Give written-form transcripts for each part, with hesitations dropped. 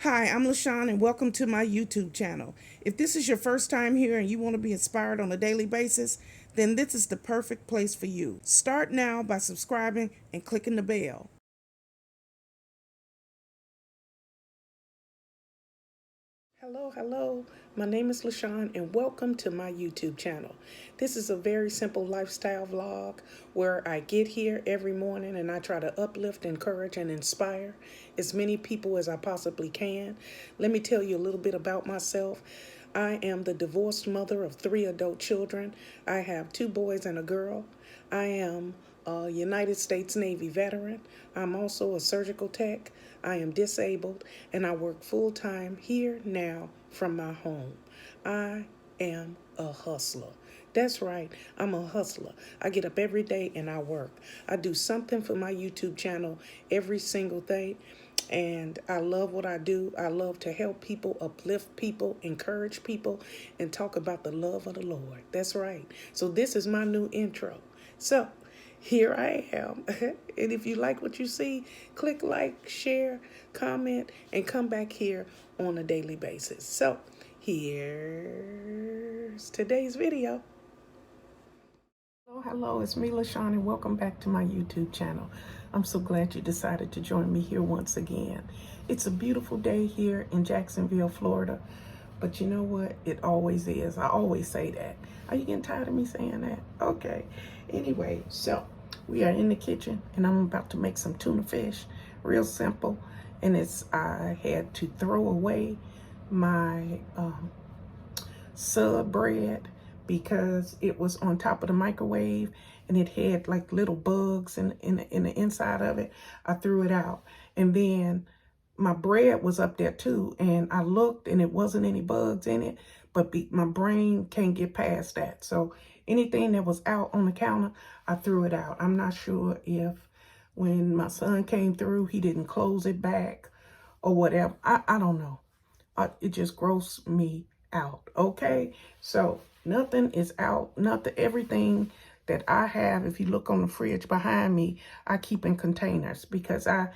Hi, I'm LaShawn and welcome to my YouTube channel. If this is your first time here and you want to be inspired on a daily basis, then this is the perfect place for you. Start now by subscribing and clicking the bell. Hello. My name is LaShawn and welcome to my YouTube channel. This is a very simple lifestyle vlog where I get here every morning and I try to uplift, encourage, and inspire as many people as I possibly can. Let me tell you a little bit about myself. I am the divorced mother of 3 adult children. I have 2 boys and a girl. I am a United States Navy veteran. I'm also a surgical tech. I am disabled and I work full-time here now from my home. I am a hustler. That's right, I'm a hustler. I get up every day and I work. I do something for my YouTube channel every single day. And I love what I do. I love to help people, uplift people, encourage people, and talk about the love of the Lord. That's right. So this is my new intro. So here I am. And if you like what you see, click like, share, comment, and come back here on a daily basis. So here's today's video. Hello, it's me, LaShawn, and welcome back to my YouTube channel. I'm so glad you decided to join me here once again. It's a beautiful day here in Jacksonville, Florida, but you know what? It always is. I always say that. Are you getting tired of me saying that? Okay. Anyway, so we are in the kitchen, and I'm about to make some tuna fish. Real simple, and I had to throw away my sub bread because it was on top of the microwave and it had like little bugs in the inside of it. I threw it out, and then my bread was up there too, and I looked and it wasn't any bugs in it, but my brain can't get past that. So anything that was out on the counter, I threw it out. I'm not sure if when my son came through, he didn't close it back or whatever. I don't know. It just grossed me out. Okay, so nothing is out. Everything that I have, if you look on the fridge behind me, I keep in containers because I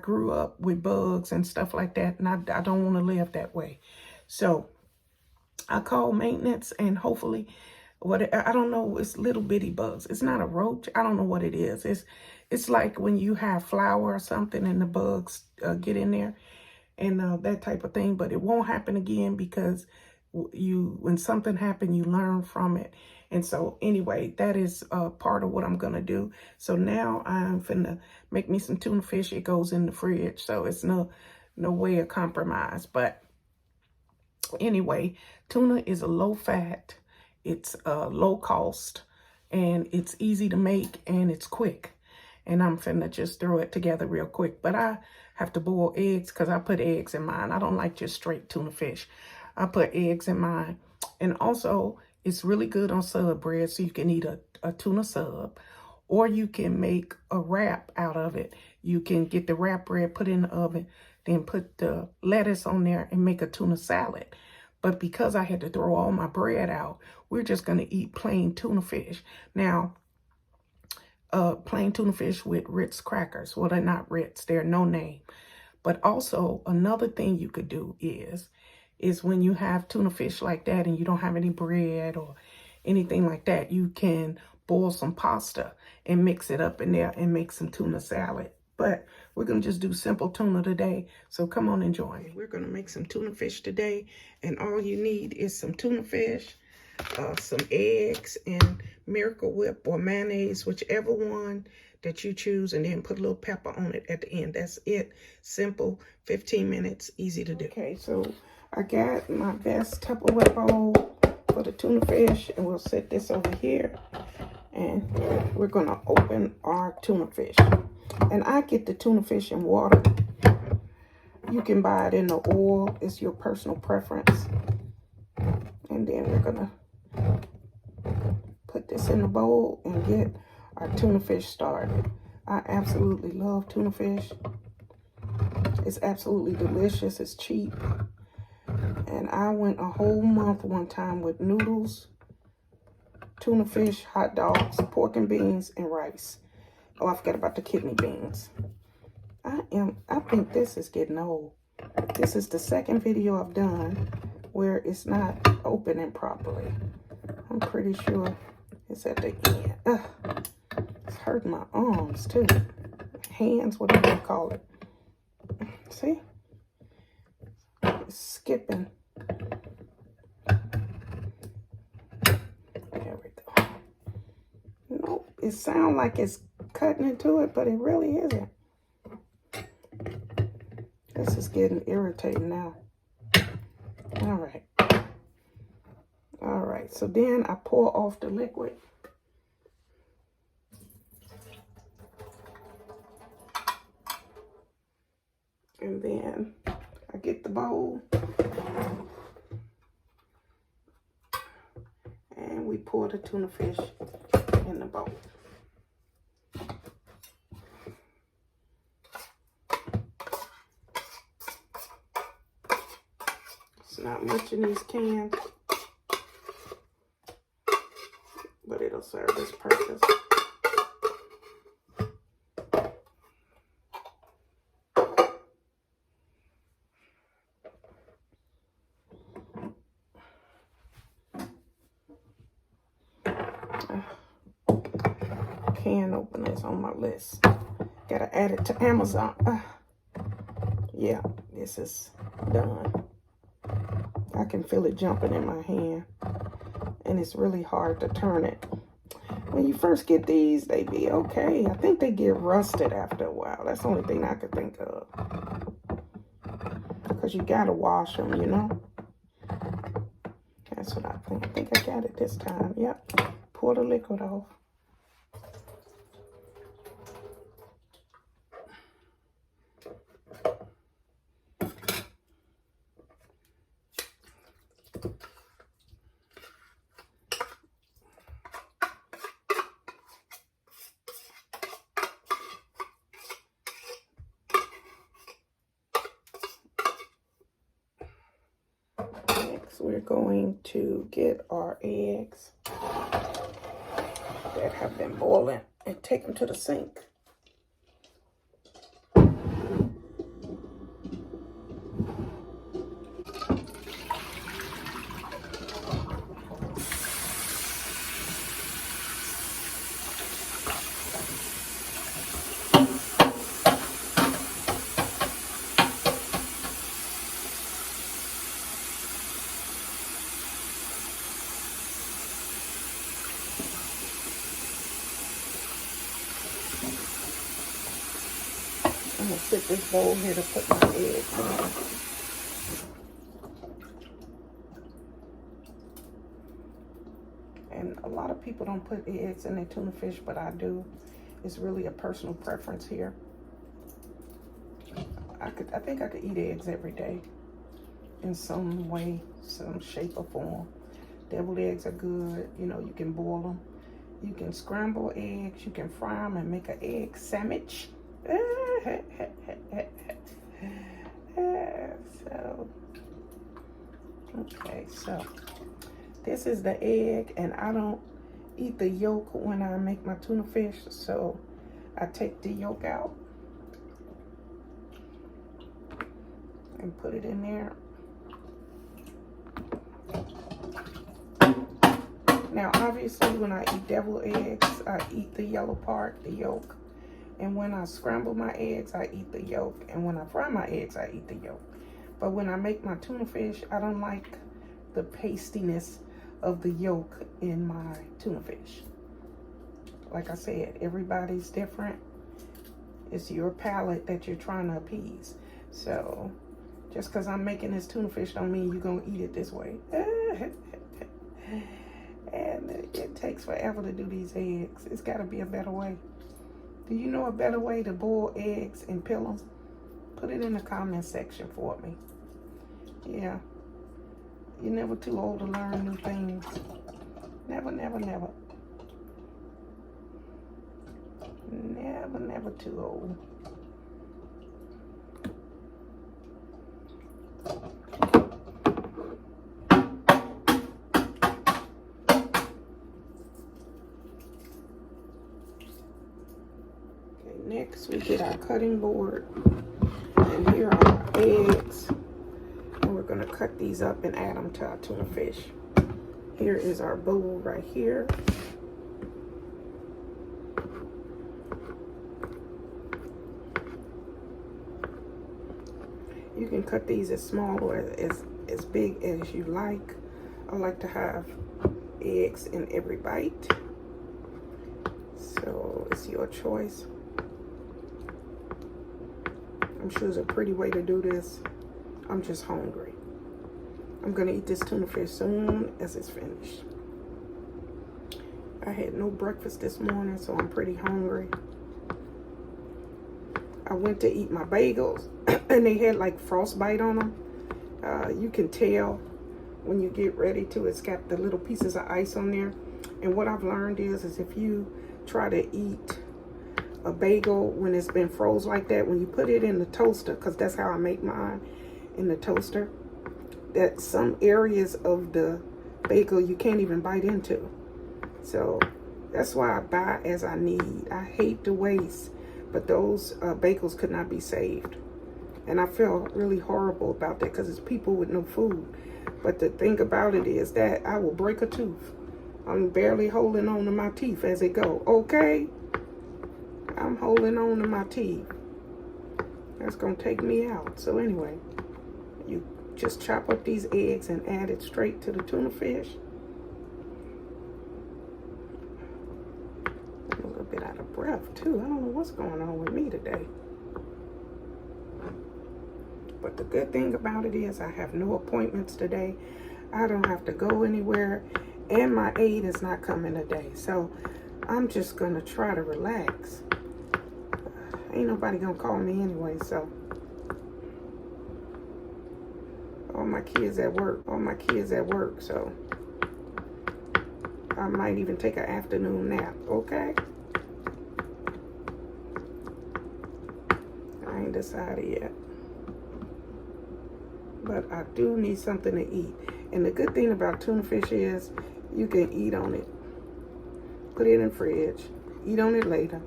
grew up with bugs and stuff like that, and I don't want to live that way. So I call maintenance, and hopefully, I don't know, it's little bitty bugs. It's not a roach. I don't know what it is. It's like when you have flour or something and the bugs get in there and that type of thing, but it won't happen again because when something happened, you learn from it. And so anyway, that is part of what I'm gonna do. So now I'm finna make me some tuna fish. It goes in the fridge, so it's no way of compromise. But anyway, tuna is a low fat, it's low cost, and it's easy to make, and it's quick. And I'm finna just throw it together real quick. But I have to boil eggs because I put eggs in mine. I don't like just straight tuna fish. I put eggs in mine. And also, it's really good on sub bread, so you can eat a tuna sub. Or you can make a wrap out of it. You can get the wrap bread, put it in the oven, then put the lettuce on there and make a tuna salad. But because I had to throw all my bread out, we're just going to eat plain tuna fish. Now, plain tuna fish with Ritz crackers. Well, they're not Ritz. They're no name. But also, another thing you could do is when you have tuna fish like that and you don't have any bread or anything like that, you can boil some pasta and mix it up in there and make some tuna salad. But we're going to just do simple tuna today. So come on and join me. We're going to make some tuna fish today. And all you need is some tuna fish, some eggs, and Miracle Whip or mayonnaise, whichever one that you choose, and then put a little pepper on it at the end. That's it. Simple, 15 minutes, easy to do. Okay, so I got my best Tupperware bowl for the tuna fish, and we'll set this over here, and we're gonna open our tuna fish. And I get the tuna fish in water. You can buy it in the oil. It's your personal preference. And then we're gonna put this in the bowl and get our tuna fish started. I absolutely love tuna fish. It's absolutely delicious. It's cheap. And I went a whole month one time with noodles, tuna fish, hot dogs, pork and beans, and rice. Oh, I forgot about the kidney beans. I think this is getting old. This is the second video I've done where it's not opening properly. I'm pretty sure it's at the end. Ugh, it's hurting my arms too. Hands, whatever you call it. See? It's skipping. There we go. Nope, it sounds like it's cutting into it, but it really isn't. This is getting irritating now. All right. All right, so then I pour off the liquid. And then I get the bowl. And we pour the tuna fish in the bowl. It's not much in these cans, but it'll serve its purpose. Can openers on my list. Gotta add it to Amazon. Yeah, this is done. I can feel it jumping in my hand, and it's really hard to turn it. When you first get these, they be okay. I think they get rusted after a while. That's the only thing I could think of. Because you gotta wash them, you know? That's what I think. I think I got it this time. Yep. Pour the liquid off. Next, we're going to get our eggs that have been boiling and take them to the sink. I'm gonna sit this bowl here to put my eggs in. And a lot of people don't put eggs in their tuna fish, but I do. It's really a personal preference here. I think I could eat eggs every day in some way, some shape or form. Deviled eggs are good. You know, you can boil them. You can scramble eggs. You can fry them and make an egg sandwich. So this is the egg, and I don't eat the yolk when I make my tuna fish, so I take the yolk out and put it in there. Now obviously when I eat deviled eggs, I eat the yellow part, the yolk. And when I scramble my eggs, I eat the yolk. And when I fry my eggs, I eat the yolk. But when I make my tuna fish, I don't like the pastiness of the yolk in my tuna fish. Like I said, everybody's different. It's your palate that you're trying to appease. So just because I'm making this tuna fish don't mean you're going to eat it this way. And it takes forever to do these eggs. It's got to be a better way. Do you know a better way to boil eggs and peel them? Put it in the comment section for me. Yeah. You're never too old to learn new things. Never, never, never. Never, never too old. Next, we get our cutting board, and here are our eggs. And we're gonna cut these up and add them to our tuna fish. Here is our bowl right here. You can cut these as small or as big as you like. I like to have eggs in every bite. So it's your choice. I'm sure it's a pretty way to do this. I'm just hungry. I'm gonna eat this tuna fish soon as it's finished. I had no breakfast this morning, so I'm pretty hungry. I went to eat my bagels and they had like frostbite on them. You can tell when you get ready to, it's got the little pieces of ice on there. And what I've learned is if you try to eat a bagel when it's been froze like that, when you put it in the toaster, because that's how I make mine, in the toaster, that some areas of the bagel you can't even bite into. So that's why I buy as I need. I hate to waste, but those bagels could not be saved. And I feel really horrible about that because it's people with no food. But the thing about it is that I will break a tooth. I'm barely holding on to my teeth as it go. Okay? I'm holding on to my teeth. That's going to take me out. So anyway, you just chop up these eggs and add it straight to the tuna fish. I'm a little bit out of breath too. I don't know what's going on with me today. But the good thing about it is I have no appointments today. I don't have to go anywhere. And my aide is not coming today. So I'm just going to try to relax. Ain't nobody going to call me anyway. So all my kids at work. So I might even take an afternoon nap. Okay? I ain't decided yet. But I do need something to eat. And the good thing about tuna fish is you can eat on it. Put it in the fridge. Eat on it later.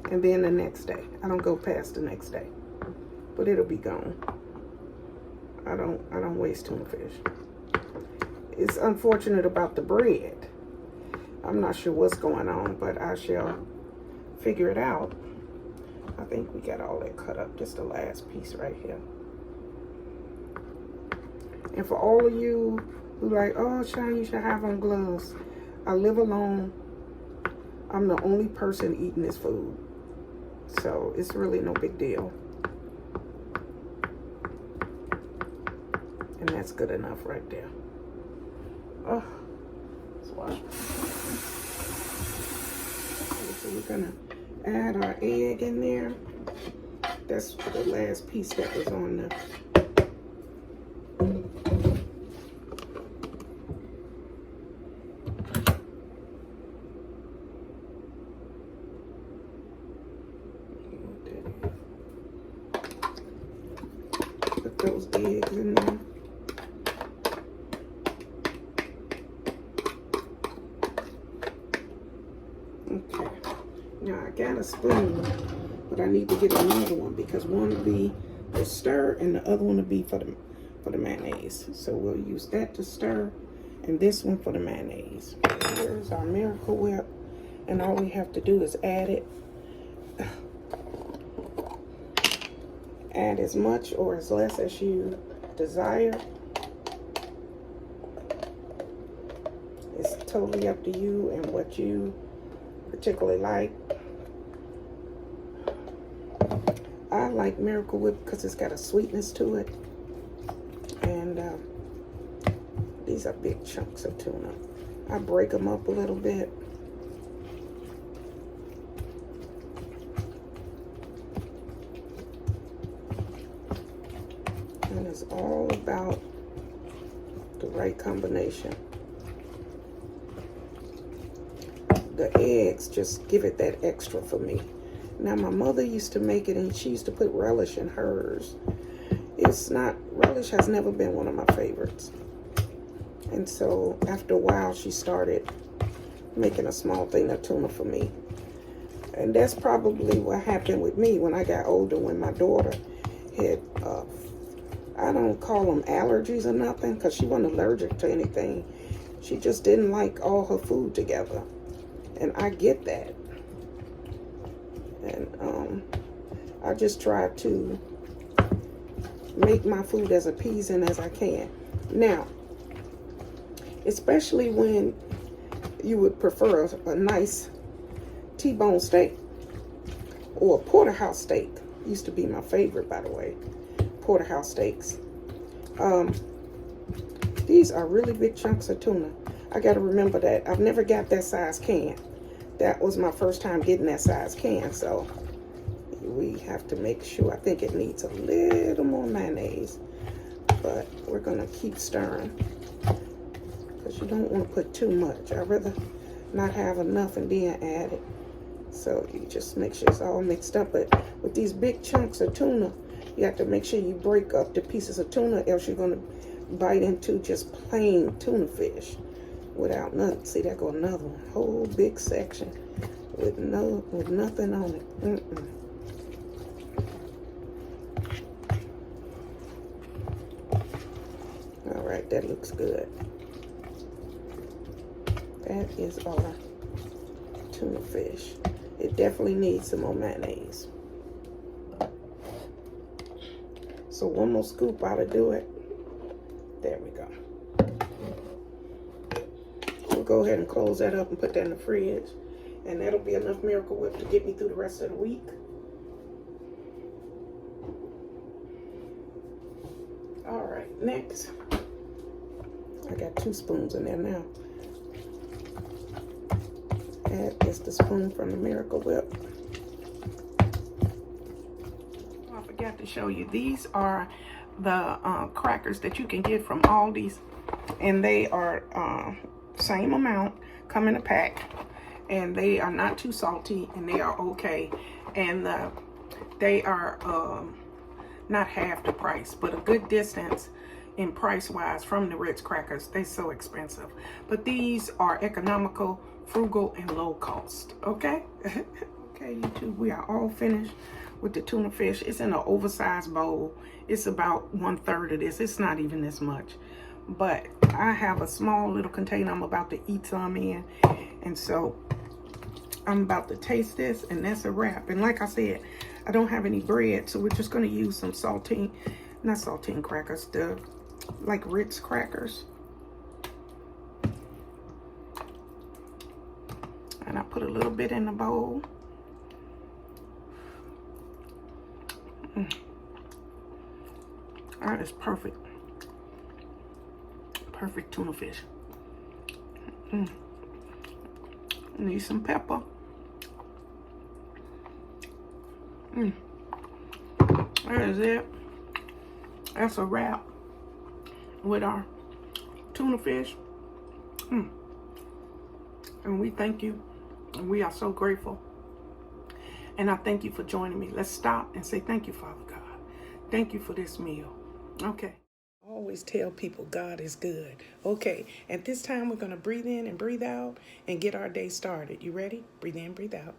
And then the next day. I don't go past the next day. But it'll be gone. I don't waste tuna fish. It's unfortunate about the bread. I'm not sure what's going on, but I shall figure it out. I think we got all that cut up. Just the last piece right here. And for all of you who like, oh, Sean, you should have on gloves. I live alone. I'm the only person eating this food. So it's really no big deal. And that's good enough right there. Oh, let's wash. Okay, so we're gonna add our egg in there. That's the last piece that was on the those eggs in there. Okay. Now I got a spoon, but I need to get another one because one will be to stir and the other one will be for the mayonnaise. So we'll use that to stir and this one for the mayonnaise. Here's our Miracle Whip, and all we have to do is add it. Add as much or as less as you desire. It's totally up to you and what you particularly like. I like Miracle Whip because it's got a sweetness to it. And these are big chunks of tuna. I break them up a little bit. And it's all about the right combination. The eggs just give it that extra for me. Now my mother used to make it and she used to put relish in hers. Relish has never been one of my favorites. And so after a while she started making a small thing of tuna for me. And that's probably what happened with me when I got older, when my daughter had I don't call them allergies or nothing, because she wasn't allergic to anything. She just didn't like all her food together. And I get that. And I just try to make my food as appeasing as I can. Now, especially when you would prefer a nice T-bone steak or a porterhouse steak. Used to be my favorite, by the way. Porterhouse steaks. These are really big chunks of tuna. I got to remember that. I've never got that size can. That was my first time getting that size can, so we have to make sure. I think it needs a little more mayonnaise, but we're going to keep stirring because you don't want to put too much. I'd rather not have enough and then add it. So you just make sure it's all mixed up. But with these big chunks of tuna, you have to make sure you break up the pieces of tuna, else you're going to bite into just plain tuna fish without nothing. See, there go another one. Whole big section with nothing on it. All right, that looks good. That is our tuna fish. It definitely needs some more mayonnaise. So one more scoop ought to do it. There we go. We'll go ahead and close that up and put that in the fridge. And that'll be enough Miracle Whip to get me through the rest of the week. All right, next. I got 2 spoons in there now. That is the spoon from the Miracle Whip. I forgot to show you. These are the crackers that you can get from Aldi's. And they are same amount, come in a pack. And they are not too salty, and they are okay. And they are not half the price, but a good distance in price-wise from the Ritz crackers. They're so expensive. But these are economical, frugal, and low cost, okay? Okay, YouTube, we are all finished with the tuna fish. It's in an oversized bowl. It's about 1/3 of this. It's not even this much. But I have a small little container I'm about to eat some in. And so I'm about to taste this, and that's a wrap. And like I said, I don't have any bread, so we're just going to use some not saltine crackers, the like Ritz crackers. And I put a little bit in the bowl. That is perfect. Perfect tuna fish. Need some pepper. That is it. That's a wrap with our tuna fish. And we thank you. And we are so grateful. And I thank you for joining me. Let's stop and say thank you, Father God. Thank you for this meal. Okay. I always tell people God is good. Okay. At this time, we're going to breathe in and breathe out and get our day started. You ready? Breathe in, breathe out.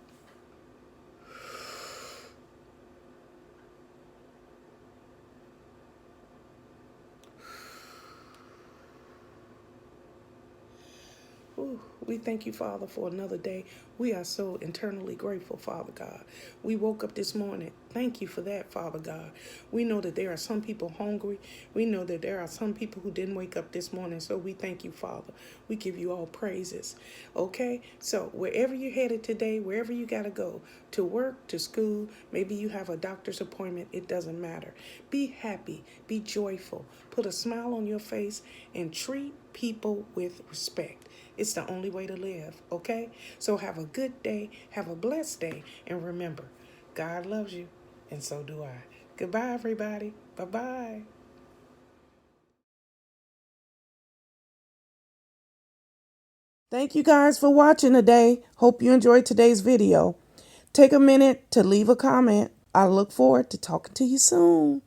Ooh, we thank you, Father, for another day. We are so internally grateful, Father God. We woke up this morning. Thank you for that, Father God. We know that there are some people hungry. We know that there are some people who didn't wake up this morning. So we thank you, Father. We give you all praises. Okay? So wherever you're headed today, wherever you got to go, to work, to school, maybe you have a doctor's appointment, it doesn't matter. Be happy. Be joyful. Put a smile on your face and treat people with respect. It's the only way to live, okay? So have a good day, have a blessed day, and remember, God loves you, and so do I. Goodbye, everybody. Bye-bye. Thank you guys for watching today. Hope you enjoyed today's video. Take a minute to leave a comment. I look forward to talking to you soon.